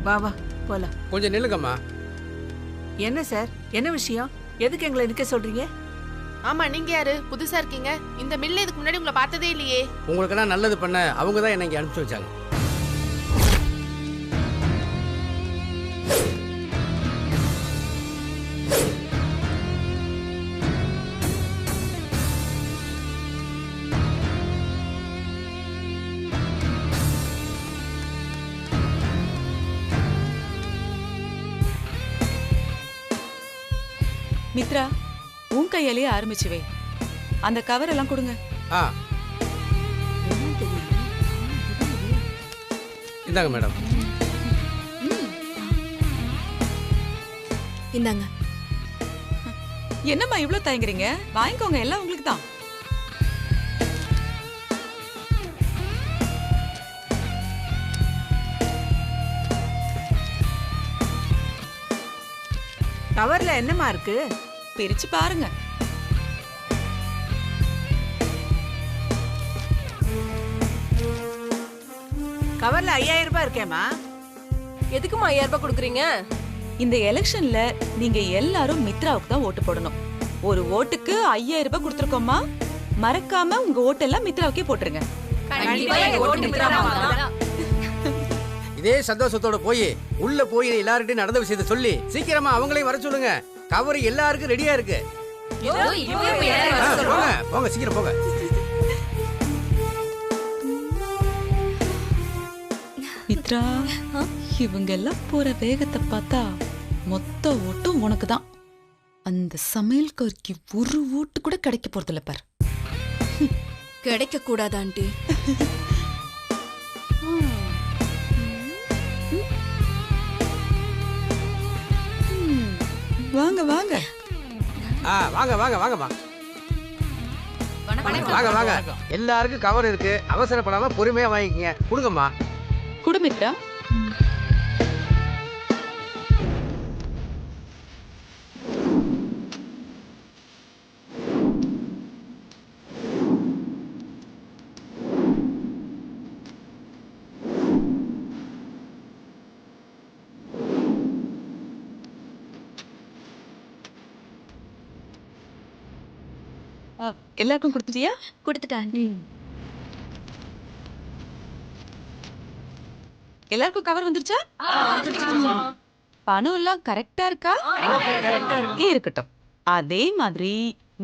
வா வா போலாம். கொஞ்சம் நில்லுங்கம்மா. என்ன சார், என்ன விஷயம்? எதுக்கு எங்களை நிக்க சொல்றீங்க? ஆமா, நீங்க யாரு? புதுசா இருக்கீங்க. இந்த மில்ல இதுக்கு முன்னாடி உங்களை பார்த்ததே இல்லையே. உங்களுக்கு நான் நல்லது பண்ண அவங்க தான் என்னை இங்கே அனுப்பிச்சு வச்சாங்க. மித்ரா, உன் கையாலேயே ஆரம்பிச்சு வை. அந்த கவர் எல்லாம் கொடுங்க. இந்தாங்க மேடம். இந்தாங்க. என்னம்மா இவ்ளோ தயங்குறீங்க? வாங்கிக்கோங்க, எல்லாம் உங்களுக்கு தான். கவர்ல என்னமா இருக்கு? பிரிச்சு பாருங்க. கவர்ல 5000 ரூபாய் இருக்கேமா. எதுக்குமா 5000 ரூபாய் கொடுக்குறீங்க? இந்த எலெக்ஷன்ல நீங்க எல்லாரும் மித்ராவுக்கு தான் ஓட்டு போடணும். ஒரு ஓட்டுக்கு 5000 ரூபாய் கொடுத்துருக்கோமா. மறக்காம உங்க ஓட்டெல்லாம் மித்ராவுக்கே போட்டுருங்க. இதே சந்தோஷத்தோட போய் உள்ள போய் எல்லார்கிட்டையும் நடந்த விஷயத்தை சொல்லி சீக்கிரமா அவங்களையும் வர சொல்லுங்க. கவர் எல்லாருக்கும் ரெடியா இருக்கு. போங்க போங்க, சீக்கிரம் போங்க. மித்ரா, இவங்க எல்லாம் போற வேகத்தை பார்த்தா மொத்த ஓட்டும் உனக்கு தான். அந்த சமையல்காரிக்கு ஒரு ஓட்டு கூட கிடைக்க போறது இல்ல பார். கிடைக்க கூடாது ஆண்டி. வாங்க வாங்க. வாங்க வாங்க வாங்கம்மா. வாங்க வாங்க. எல்லாருக்கும் கவர் இருக்கு. அவசரப்படாம பொறுமையா வாங்கிக்கங்க. கொடுங்கம்மா. குடு மித்ரா. எல்லாருக்கும் கொடுத்துட்டியா? கொடுத்துட்டேன். எல்லாருக்கும் கவர் வந்துருச்சா? பணம் எல்லாம் கரெக்டா இருக்கா? இருக்கட்டும். அதே மாதிரி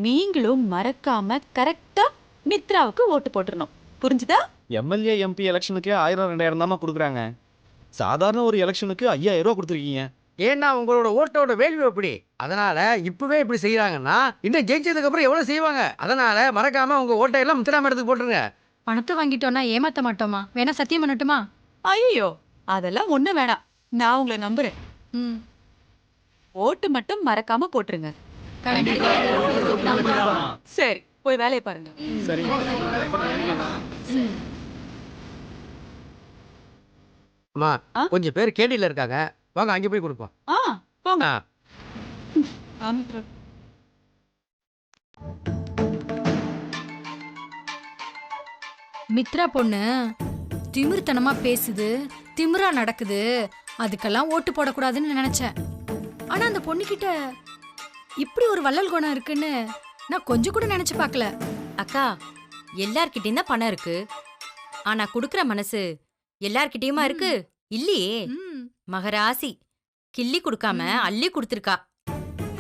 நீங்களும் மறக்காம கரெக்டா மித்ராவுக்கு ஓட்டு போட்டுறணும். புரிஞ்சுதா? எம்எல்ஏ எம்பி எலெக்ஷனுக்கே 1000 2000 தாமா கொடுக்குறாங்க. சாதாரண ஒரு எலெக்ஷனுக்கு 5000 ரூபா கொடுத்துருக்கீங்க. ஏன்னா உங்களோட ஓட்டோட வேல்யூ எப்படி. அதனால இப்பவே இப்படி செய்யறாங்கன்னா இன்னும் ஜெயிச்சதுக்கு அப்புறம் எவ்வளவு செய்வாங்க. அதனால மறக்காம உங்க ஓட்டை எல்லாம் மித்ரா மேடத்துக்கு போட்டுருங்க. பணத்தை வாங்கிட்டோம்னா ஏமாத்த மாட்டோமா? வேணா சத்தியம் பண்ணட்டுமா? ஐயோ, அதெல்லாம் ஒண்ணு வேணாம். நான் உங்களை நம்புறேன். ஓட்டு மட்டும் மறக்காம போட்டுருங்க. சரி, போய் வேலையை பாருங்க. சரி. அம்மா, கொஞ்சம் பேர் கேடியில இருக்காங்க. வாங்க அங்கே போய் கொடுப்போம். போங்க. மித்ரா பொண்ணு திமிர்த்தனமா பேசுது, திமிரா நடக்குது. அதுக்கெல்லாம் ஓட்டு போடக்கூடாதுன்னு நினைச்சேன். ஆனா அந்த பொண்ணுகிட்ட இப்படி ஒரு வள்ளல் குணம் இருக்குன்னு நான் கொஞ்சம் கூட நினைச்சு பார்க்கல. அக்கா, எல்லார்கிட்டயும் தான் பணம் இருக்கு. ஆனா குடுக்கற மனசு எல்லார்கிட்டயுமா இருக்கு? இல்லையே. மகராசி கிள்ளி குடுக்காம அள்ளி குடுத்திருக்கா.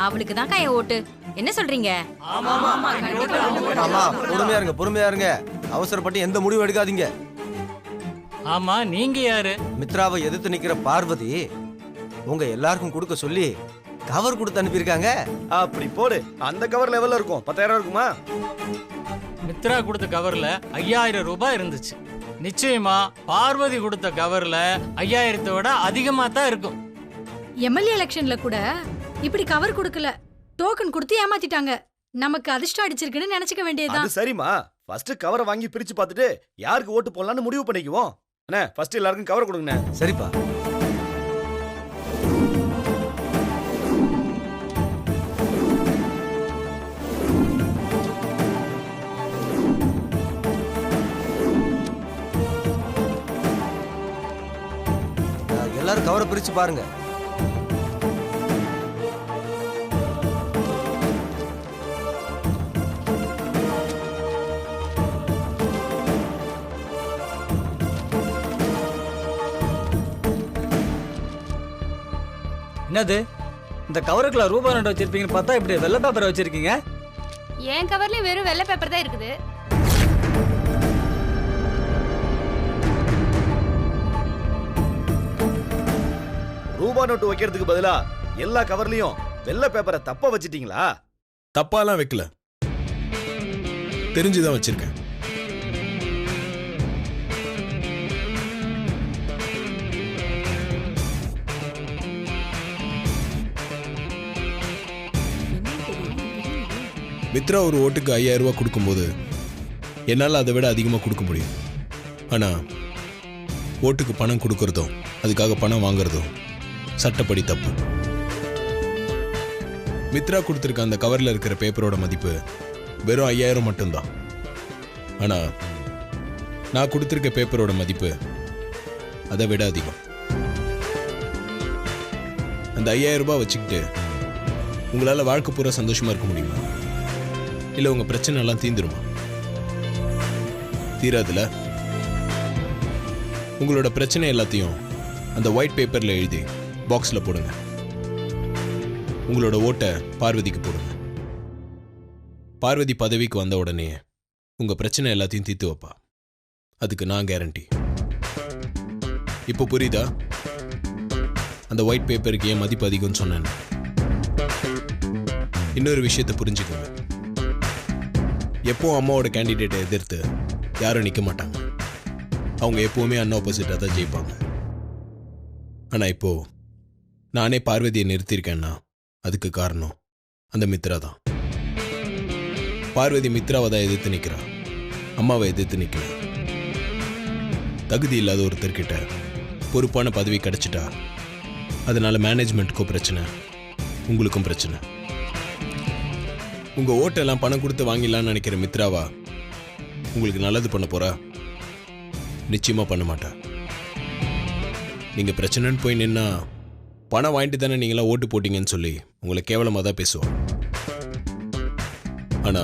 அவளுக்கு தான் என் ஓட்டு. என்ன சொல்றீங்க? ஆமா, பொறுமையா இருங்க, பொறுமையா இருங்க. அவசரப்பட்டு எந்த முடிவு எடுக்காதீங்க. ஆமா, நீங்க யாரு? மித்ராவை எதிர்த்து நிக்கிற பார்வதி உங்க எல்லாருக்கும் கொடுக்க சொல்லி கவர் கொடுத்து அனுப்பியிருக்காங்க. அப்படி போடு. அந்த கவர் லெவல்ல இருக்கும். 10000 இருக்குமா? மித்ரா கொடுத்த கவர்ல 5000 ரூபாய் இருந்துச்சு. நிச்சயமா பார்வதி கொடுத்த கவர்ல 5000 விட அதிகமா தான் இருக்கும். எம்எல்ஏ எலெக்ஷன்ல கூட இப்படி கவர் கொடுக்கல, டோக்கன் கொடுத்து ஏமாத்திட்டாங்க. நமக்கு அதிர்ஷ்டம் அடிச்சிருக்குன்னு நினைச்சுக்க வேண்டியதுதான். அது சரிமா. ஃபர்ஸ்ட் கவரை வாங்கி பிரிச்சு பார்த்துட்டு யாருக்கு ஓட்டு போடலாம்னு முடிவு பண்ணிக்குவோம். அண்ணே, ஃபர்ஸ்ட் எல்லாருக்கும் கவர் கொடுங்க. சரிப்பா. எல்லாரும் கவரை பிரிச்சு பாருங்க. என்னது இந்த கவருக்குள்ள ரூபா நோட்டு வச்சிருப்பீங்கன்னு பார்த்தா இப்படி வெள்ளை பேப்பரை வச்சிருக்கீங்க. என் கவர்லயும் வெறும் வெள்ளை பேப்பர் தான் இருக்குது. ரூபா நோட்டு வைக்கிறதுக்கு பதிலா எல்லா கவர்லயும் வெள்ளை பேப்பரை தப்பா வச்சிட்டீங்களா? தப்பாலாம் வைக்கல, தெரிஞ்சுதான் வச்சிருக்கேன். மித்ரா ஒரு ஓட்டுக்கு 5000 ரூபாய் கொடுக்கும்போது என்னால் அதை விட அதிகமாக கொடுக்க முடியும். ஆனால் ஓட்டுக்கு பணம் கொடுக்கறதும் அதுக்காக பணம் வாங்குறதும் சட்டப்படி தப்பு. மித்ரா கொடுத்துருக்க அந்த கவரில் இருக்கிற பேப்பரோட மதிப்பு வெறும் 5000 மட்டும்தான். ஆனால் நான் கொடுத்துருக்க பேப்பரோட மதிப்பு அதை விட அதிகம். அந்த 5000 ரூபாய் வச்சுக்கிட்டு உங்களால் வாழ்க்கை பூரா சந்தோஷமாக இருக்க முடியுமா? இல்லை உங்கள் பிரச்சனை எல்லாம் தீந்துருமா? தீராதுல. உங்களோட பிரச்சனை எல்லாத்தையும் அந்த ஒயிட் பேப்பரில் எழுதி பாக்ஸில் போடுங்க. உங்களோட ஓட்டை பார்வதிக்கு போடுங்க. பார்வதி பதவிக்கு வந்த உடனே உங்கள் பிரச்சனை எல்லாத்தையும் தீர்த்து வைப்பா. அதுக்கு நான் கேரண்டி. இப்போ புரியுதா அந்த ஒயிட் பேப்பருக்கு ஏன் மதிப்பு அதிகம்னு சொன்னேன்? இன்னொரு விஷயத்தை புரிஞ்சுக்கோங்க. எப்போ அம்மாவோட கேண்டிடேட்டை எதிர்த்து யாரும் நிற்க மாட்டாங்க. அவங்க எப்போவுமே அன்ஆப்போசிட்டாக தான் ஜெயிப்பாங்க. ஆனால் இப்போ நானே பார்வதியை நிறுத்தியிருக்கேன்னா அதுக்கு காரணம் அந்த மித்ரா தான். பார்வதி மித்ராவை தான் எதிர்த்து நிற்கிறா, அம்மாவை எதிர்த்து நிற்கல. தகுதி இல்லாத ஒருத்தர்கிட்ட பொறுப்பான பதவி கிடைச்சிட்டா அதனால மேனேஜ்மெண்ட்டுக்கும் பிரச்சனை, உங்களுக்கும் பிரச்சனை. உங்க ஓட்டெல்லாம் பணம் கொடுத்து வாங்கிடலான்னு நினைக்கிற மித்ராவா உங்களுக்கு நல்லது பண்ண போறா? நிச்சயமா பண்ண மாட்டா. நீங்க பிரச்சனைன்னு போய் நின்னா பணம் வாங்கிட்டு தானே நீங்களாம் ஓட்டு போட்டீங்கன்னு சொல்லி உங்களை கேவலமாக தான் பேசுவோம். ஆனா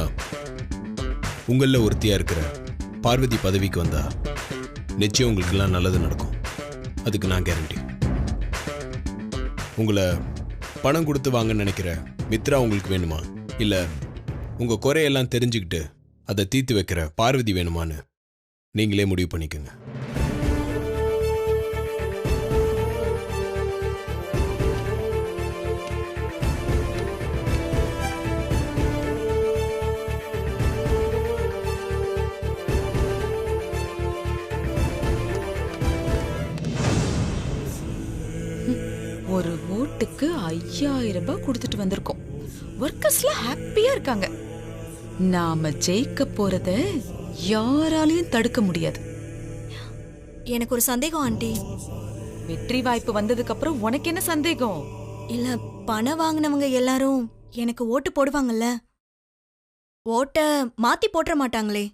உங்கள ஒருத்தியா இருக்கிற பார்வதி பதவிக்கு வந்தா நிச்சயம் உங்களுக்கெல்லாம் நல்லது நடக்கும். அதுக்கு நான் கேரண்டி. உங்களை பணம் கொடுத்து வாங்க நினைக்கிற மித்ரா உங்களுக்கு வேணுமா, இல்லை உங்கள் குறையெல்லாம் தெரிஞ்சுக்கிட்டு அதை தீர்த்து வைக்கிற பார்வதி வேணுமான்னு நீங்களே முடிவு பண்ணிக்கோங்க. ஒரு ஓட்டுக்கு 5000 ரூபாய் கொடுத்துட்டு வந்திருக்கோம். ஒர்க்கர்ஸ்ல ஹாப்பியா இருக்காங்க. நாம ஜெயிக்க போறத யாராலையும் தடுக்க முடியாது. எனக்கு ஒரு சந்தேகம் ஆண்டி. வெற்றி வாய்ப்பு வந்ததுக்கு அப்புறம் உனக்கு என்ன சந்தேகம்? இல்ல, பணம் வாங்கினவங்க எல்லாரும் எனக்கு ஓட்டு போடுவாங்கல்ல, ஓட்ட மாத்தி போட்டுற மாட்டாங்களே?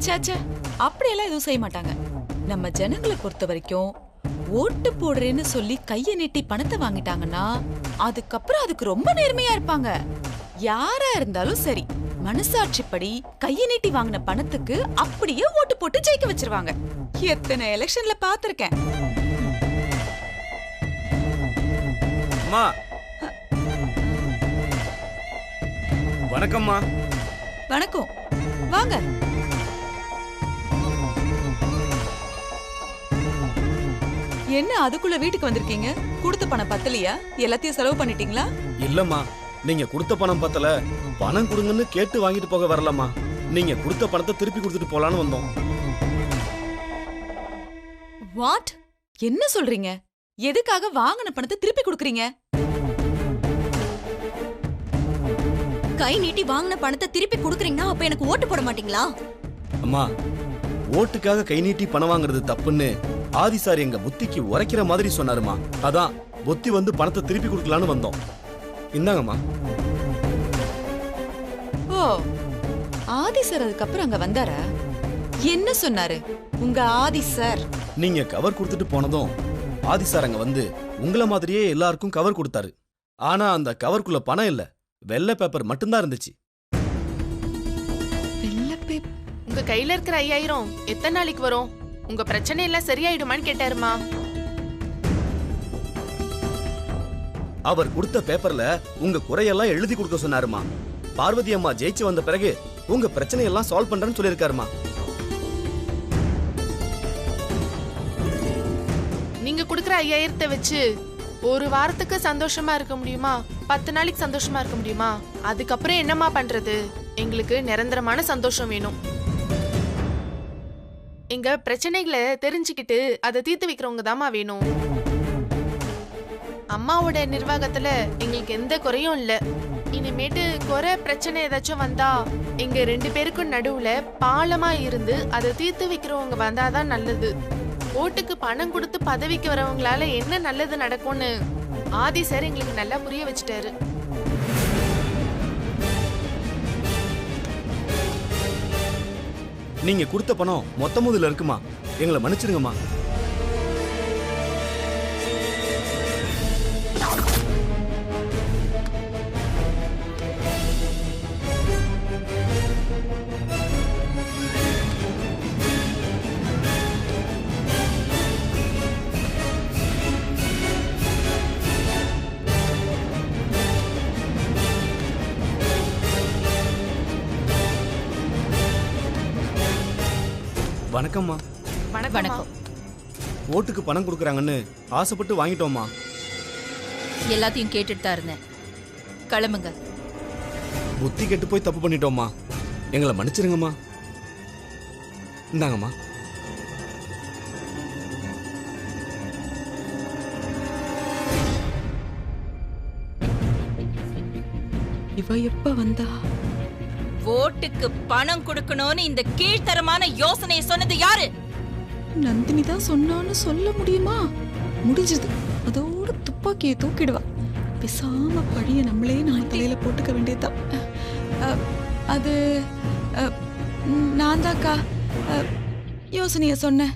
சேச்சே, அப்படியெல்லாம் எதுவும் செய்ய மாட்டாங்க. நம்ம ஜனங்களை பொறுத்த வரைக்கும் ஓட்டு போடுறேன்னு சொல்லி கைய நீட்டி பணத்தை வாங்கிட்டாங்கன்னா அதுக்கப்புறம் அதுக்கு ரொம்ப நேர்மையா இருப்பாங்க. யாரா இருந்தாலும் சரி, மனசாட்சிப்படி கைய நீட்டி வாங்கின பணத்துக்கு அப்படியே ஓட்டு போட்டு ஜெயிக்க வச்சிருவாங்க. எத்தனை எலெக்ஷன்ல பாத்திருக்கேன். அம்மா வணக்கம்மா. வணக்கம், வாங்க. என்ன அதுக்குள்ள வீட்டுக்கு வந்திருக்கீங்க? கொடுத்த பணம் பத்தலையா? எல்லாத்தையும் செலவு பண்ணிட்டீங்களா? இல்லம்மா, நீங்க கொடுத்த பணம் பத்தல, பணம் கொடுங்கன்னு கேட்டு வாங்கிட்டு போக வரலம்மா. நீங்க கொடுத்த பணத்தை திருப்பி கொடுத்துட்டு போலான்னு வந்தோம். வாட்? என்ன சொல்றீங்க? எதுக்காக வாங்கின பணத்தை திருப்பி கொடுக்கறீங்க? கை நீட்டி வாங்கின பணத்தை திருப்பி கொடுக்கறீங்கன்னா அப்ப எனக்கு ஓட்டு போட மாட்டீங்களா? அம்மா, ஓட்டுக்காக கை நீட்டி பணம் வாங்குறது தப்புன்னு ஆதி சார் எங்க புத்திக்கு உரைக்கிற மாதிரி சொன்னாருமா. அதான் புத்தி வந்து பணத்தை திருப்பி கொடுக்கலான்னு வந்தோம். இந்தாங்கம்மா. ஓ, ஆதி சார் அதுக்கப்புறம் அங்க வந்தாரா? என்ன சொன்னாரு உங்க ஆதி சார்? நீங்க கவர் கொடுத்துட்டு போனதும் ஆதி சார் அங்க வந்து உங்கள மாதிரியே எல்லாருக்கும் கவர் கொடுத்தாரு. ஆனா அந்த கவருக்குள்ள பணம் இல்ல, வெள்ளை பேப்பர் மட்டும்தான் இருந்துச்சு. உங்க கையில இருக்கிற 5000 எத்தனை நாளைக்கு வரும்? உங்க பிரச்சனை எல்லாம் சரியாயிடுமான்னு கேட்டாருமா. அவர் கொடுத்த பேப்பர்ல உங்க குறையெல்லாம் எழுதி கொடுக்க சொன்னாருமா. பார்வதி அம்மா ஜெயிச்சு வந்த பிறகு உங்க பிரச்சனையெல்லாம் சால்வ் பண்றேன்னு சொல்லியிருக்காருமா. நீங்க கொடுக்குற 5000 வச்சு ஒரு வாரத்துக்கு சந்தோஷமா இருக்க முடியுமா? 10 நாளைக்கு சந்தோஷமா இருக்க முடியுமா? அதுக்கப்புறம் என்னமா பண்றது? எங்களுக்கு நிரந்தரமான சந்தோஷம் வேணும். எங்க பிரச்சனைகளை தெரிஞ்சுக்கிட்டு அதை தீர்த்து வைக்கிறவங்க தாமா வேணும். அம்மாவோட நிர்வாகத்துல எங்களுக்கு எந்த குறையும் இல்ல. இனிமேட்டு குறை பிரச்சனை ஏதாச்சும் வந்தா எங்க 2 பேருக்கும் நடுவுல பாலமா இருந்து அதை தீர்த்து வைக்கிறவங்க வந்தாதான் நல்லது. ஓட்டுக்கு பணம் கொடுத்து பதவிக்கு வரவங்களால என்ன நல்லது நடக்கும்னு ஆதி சார் எங்களுக்கு நல்லா புரிய வச்சுட்டாரு. நீங்க கொடுத்த பணம் மொத்தமும் இதுல இருக்குமா? எங்களை மன்னிச்சிருங்கம்மா. வணக்கம்மா. வணக்கம். ஓட்டுக்கு பணம் கொடுக்குறாங்கன்னு ஆசைப்பட்டு வாங்கிட்டோம்மா. எல்லாத்தையும் கேட்டுட்டு தான் இருந்தேன். கிளம்புங்க. புத்தி கெட்டு போய் தப்பு பண்ணிட்டோம்மா. எங்களை மன்னிச்சிருங்கம்மா. இந்தாங்கம்மா. இவ எப்ப வந்தா? ஓட்டுக்கு பணம் கொடுக்கணும்னு இந்த கீழ்த்தரமான யோசனையை சொன்னது யாரு? நந்தினி தான் சொன்னான்னு சொல்ல முடியுமா? முடிஞ்சது. அதோட துப்பாக்கியை தூக்கிடுவா. பேசாம பழிய நம்மளே நான் தலையில போட்டுக்க வேண்டியதுதான். அது நான் தாக்கா யோசனைய சொன்னேன்.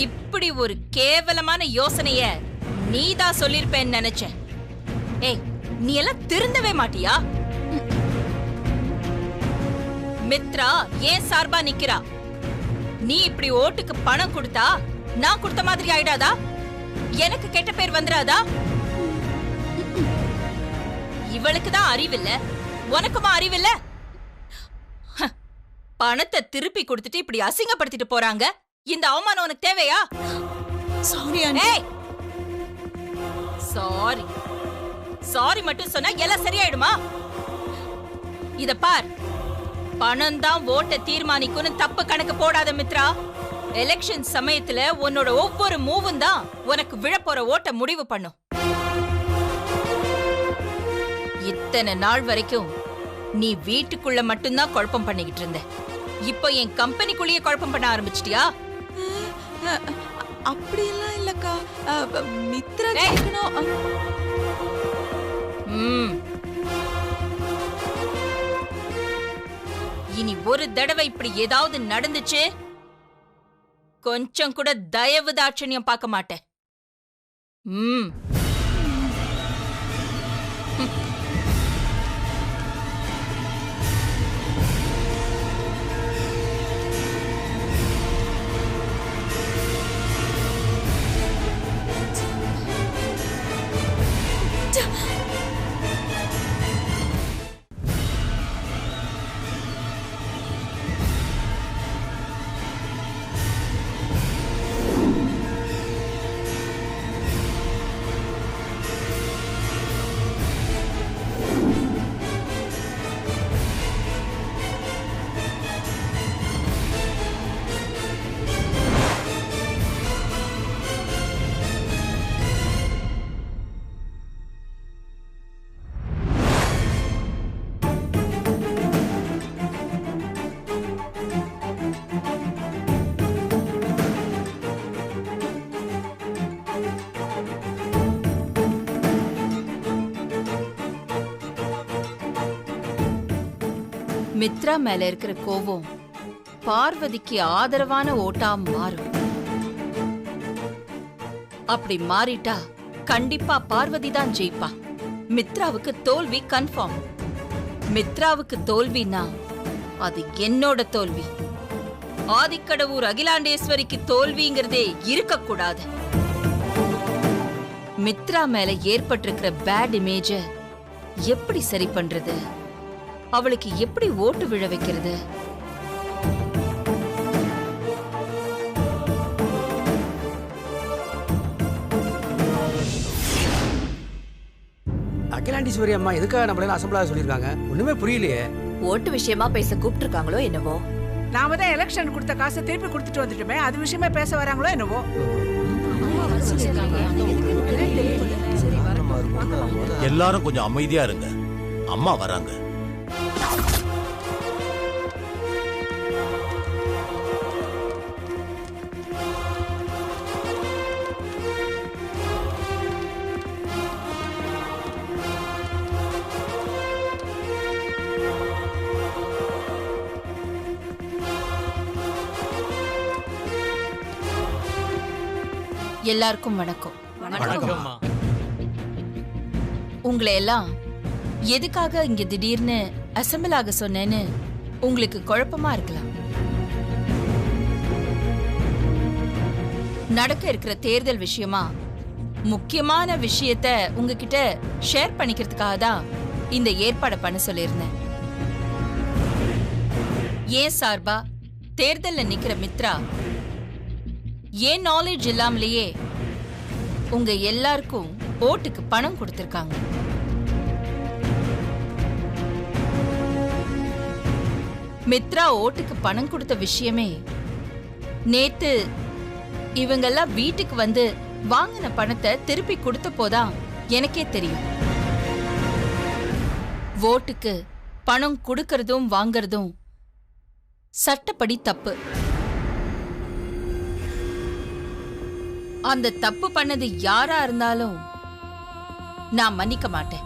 இப்படி ஒரு கேவலமான யோசனைய நீதான் சொல்லிருப்பேன்னு நினைச்சேன். ஏய், நீ எல்லாம் திருந்தவே மாட்டியா? மித்ரா ஏன் சார்பா நிக்கிறா? நீ இப்படி ஓட்டுக்கு பணம் கொடுத்தா நான் கொடுத்த மாதிரி ஆயிடாதா? எனக்கு கெட்ட பேர் வந்துராதா? இவளுக்கு தான் அறிவில்ல, உனக்குமா அறிவில்ல? பணத்தை திருப்பி கொடுத்துட்டு இப்படி அசிங்கப்படுத்திட்டு போறாங்க. இந்த அவமானம் உனக்கு தேவையா? சாரி சாரி மட்டும் சொன்னா எல்லாம் சரியாயிடுமா? இத பார், பணம் தான் ஓட்ட தீர்மானிக்கும்னு தப்பு கணக்கு போடாத மித்ரா. எலெக்ஷன் சமயத்துல உன்னோட ஒவ்வொரு மூவும் தான் உனக்கு விழப்போற ஓட்ட முடிவு பண்ணும். இத்தனை நாள் வரைக்கும் நீ வீட்டுக்குள்ள மட்டும்தான் குழப்பம் பண்ணிக்கிட்டு இருந்த. இப்போ என் கம்பெனிக்குள்ளேயே குழப்பம் பண்ண ஆரம்பிச்சிட்டியா? அப்படியெல்லாம் இல்லக்கா. மித்ரா கேட்கணும். இனி ஒரு தடவை இப்படி ஏதாவது நடந்துச்சு, கொஞ்சம் கூட தயவு தாட்சணியம் பார்க்க மாட்டேன். மித்ரா மேல இருக்கிற கோவம் பார்வதிக்கு ஆதரவான ஓட்டா மாறும். அப்படி மாறிட்டா கண்டிப்பா பார்வதி தான் ஜெயிப்பா. மித்ராவுக்கு தோல்வி கன்ஃபார்ம். மித்ராவுக்கு தோல்வினா அது என்னோட தோல்வி. ஆதிக்கடவூர் அகிலாண்டேஸ்வரிக்கு தோல்விங்கிறதே இருக்கக்கூடாது. மித்ரா மேல ஏற்பட்டிருக்கிற பேட் இமேஜ எப்படி சரி பண்றது? அவளுக்கு எப்படி ஓட்டு விழ வைக்கிறது? அகிலாண்டீஸ்வரி அம்மா எதுக்காக நம்மள அசம்பிளாக சொல்லியிருக்காங்க? ஒண்ணுமே புரியலையே. ஓட்டு விஷயமா பேச கூப்பிட்டு இருக்காங்களோ என்னவோ. நாம தான் எலெக்ஷன் கொடுத்த காசை திருப்பி கொடுத்துட்டு வந்துட்டோமே, அது விஷயமா பேச வராங்களோ என்னவோ. எல்லாரும் கொஞ்சம் அமைதியா இருங்க, அம்மா வராங்க. எல்லாருக்கும் வணக்கம். வணக்கம்மா. உங்களை எல்லாம் எதுக்காக இங்க திடீர்னு அசெம்பிள் ஆக சொன்னேன்னு உங்களுக்கு குழப்பமா இருக்கலாம். நடக்க இருக்கிற தேர்தல் விஷயமா முக்கியமான விஷயத்த உங்ககிட்ட ஷேர் பண்ணிக்கிறதுக்காக தான் இந்த ஏற்பாடு பண்ண சொல்லியிருந்தேன். ஏன் சார்பா தேர்தல்ல நிக்கிற மித்ரா ஏன் நாலேஜ் இல்லாமலேயே உங்க எல்லாருக்கும் ஓட்டுக்கு பணம் கொடுத்திருக்காங்க. மித்ரா ஓட்டுக்கு பணம் கொடுத்த விஷயமே நேத்து இவங்கெல்லாம் வீட்டுக்கு வந்து வாங்கின பணத்தை திருப்பி கொடுத்த போதான் எனக்கே தெரியும். ஓட்டுக்கு பணம் கொடுக்கறதும் வாங்கறதும் சட்டப்படி தப்பு. அந்த தப்பு பண்ணது யாரா இருந்தாலும் நான் மன்னிக்க மாட்டேன்.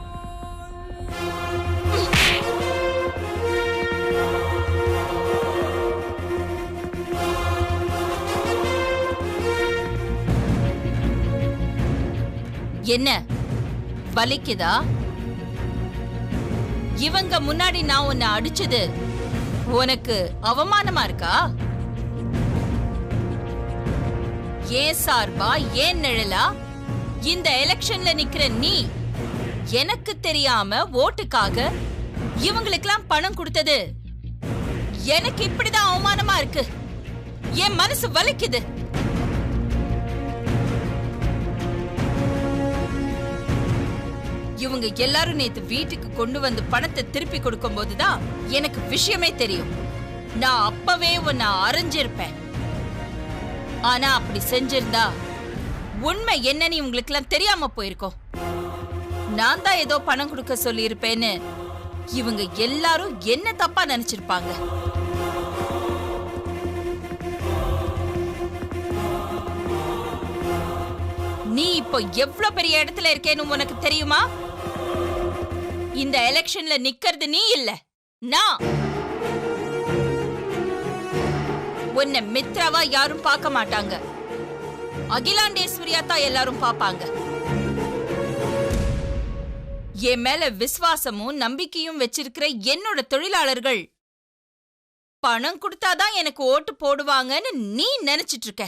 என்ன வலிக்குதா? இவங்க முன்னாடி நான் உன்னை அடிச்சது உனக்கு அவமானமா இருக்கா? ஏன் சார்பா ஏன் நிழலா இந்த எலெக்ஷன்ல நிக்கிற நீ எனக்கு தெரியாம ஓட்டுக்காக இவங்களுக்கெல்லாம் பணம் கொடுத்தது எனக்கு இப்படிதான் அவமானமா இருக்கு. என் மனசு வலிக்குது. இவங்க எல்லாரும் நேத்து வீட்டுக்கு கொண்டு வந்து பணத்தை திருப்பி கொடுக்கும் போதுதான் எனக்கு விஷயமே தெரியும். நான் அப்பவே உன்னை அரைஞ்சிருப்பேன். ஆனா அப்படி செஞ்சிருந்தா உண்மை என்னன்னு உங்களுக்கு எல்லாம் தெரியாம போயிருக்கோம். நான் தான் ஏதோ பணம் கொடுக்க சொல்லி இருப்பேன்னு இவங்க எல்லாரும் என்ன தப்பா நினைச்சிருப்பாங்க. நீ இப்போ எவ்வளவு பெரிய இடத்துல இருக்கேன்னு உனக்கு தெரியுமா? இந்த எலெக்ஷன்ல நிக்கிறது நீ இல்ல, நான். உன்னை மித்ராவா யாரும் பார்க்க மாட்டாங்க. அகிலாண்டேஸ்வரியா தான் எல்லாரும் பாப்பாங்க. என் மேல விசுவாசமும் நம்பிக்கையும் வச்சிருக்கிற என்னோட தொழிலாளர்கள் பணம் கொடுத்தாதான் எனக்கு ஓட்டு போடுவாங்கன்னு நீ நினைச்சிட்டு இருக்க.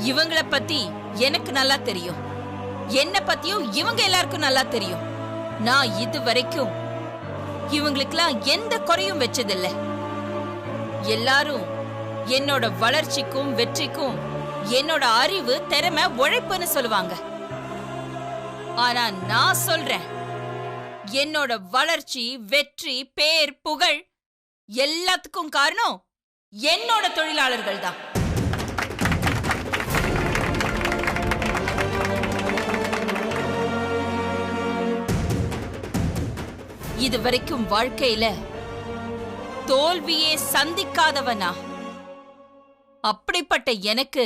இவங்கள பத்தி எனக்கு நல்லா தெரியும். என்ன பத்தியும் இவங்க எல்லாருக்கும் நல்லா தெரியும். நான் இது வரைக்கும் இவங்களுக்கெல்லாம் எந்த குறையும் வச்சதில்லை. எல்லாரும் என்னோட வளர்ச்சிக்கும் வெற்றிக்கும் என்னோட அறிவு, திறமை, உழைப்புன்னு சொல்லுவாங்க. ஆனா நான் சொல்றேன், என்னோட வளர்ச்சி, வெற்றி, பேர், புகழ் எல்லாத்துக்கும் காரணம் என்னோட தொழிலாளர்கள் தான். இது வரைக்கும் வாழ்க்கையில தோல்வியே சந்திக்காதவனா? அப்படிப்பட்ட எனக்கு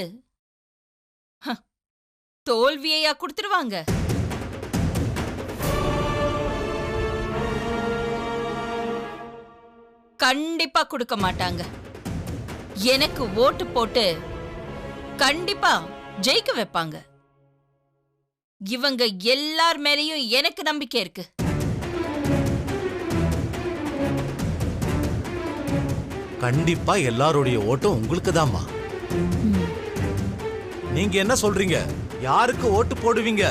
தோல்வியையா கொடுத்துருவாங்க? கண்டிப்பா கொடுக்க மாட்டாங்க. எனக்கு ஓட்டு போட்டு கண்டிப்பா ஜெயிக்க வைப்பாங்க. இவங்க எல்லார் மேலயும் எனக்கு நம்பிக்கை இருக்கு. கண்டிப்பா எல்லாருடைய ஓட்டும் உங்களுக்கு தான்மா. நீங்க என்ன சொல்றீங்க? யாருக்கு ஓட்டு போடுவீங்க?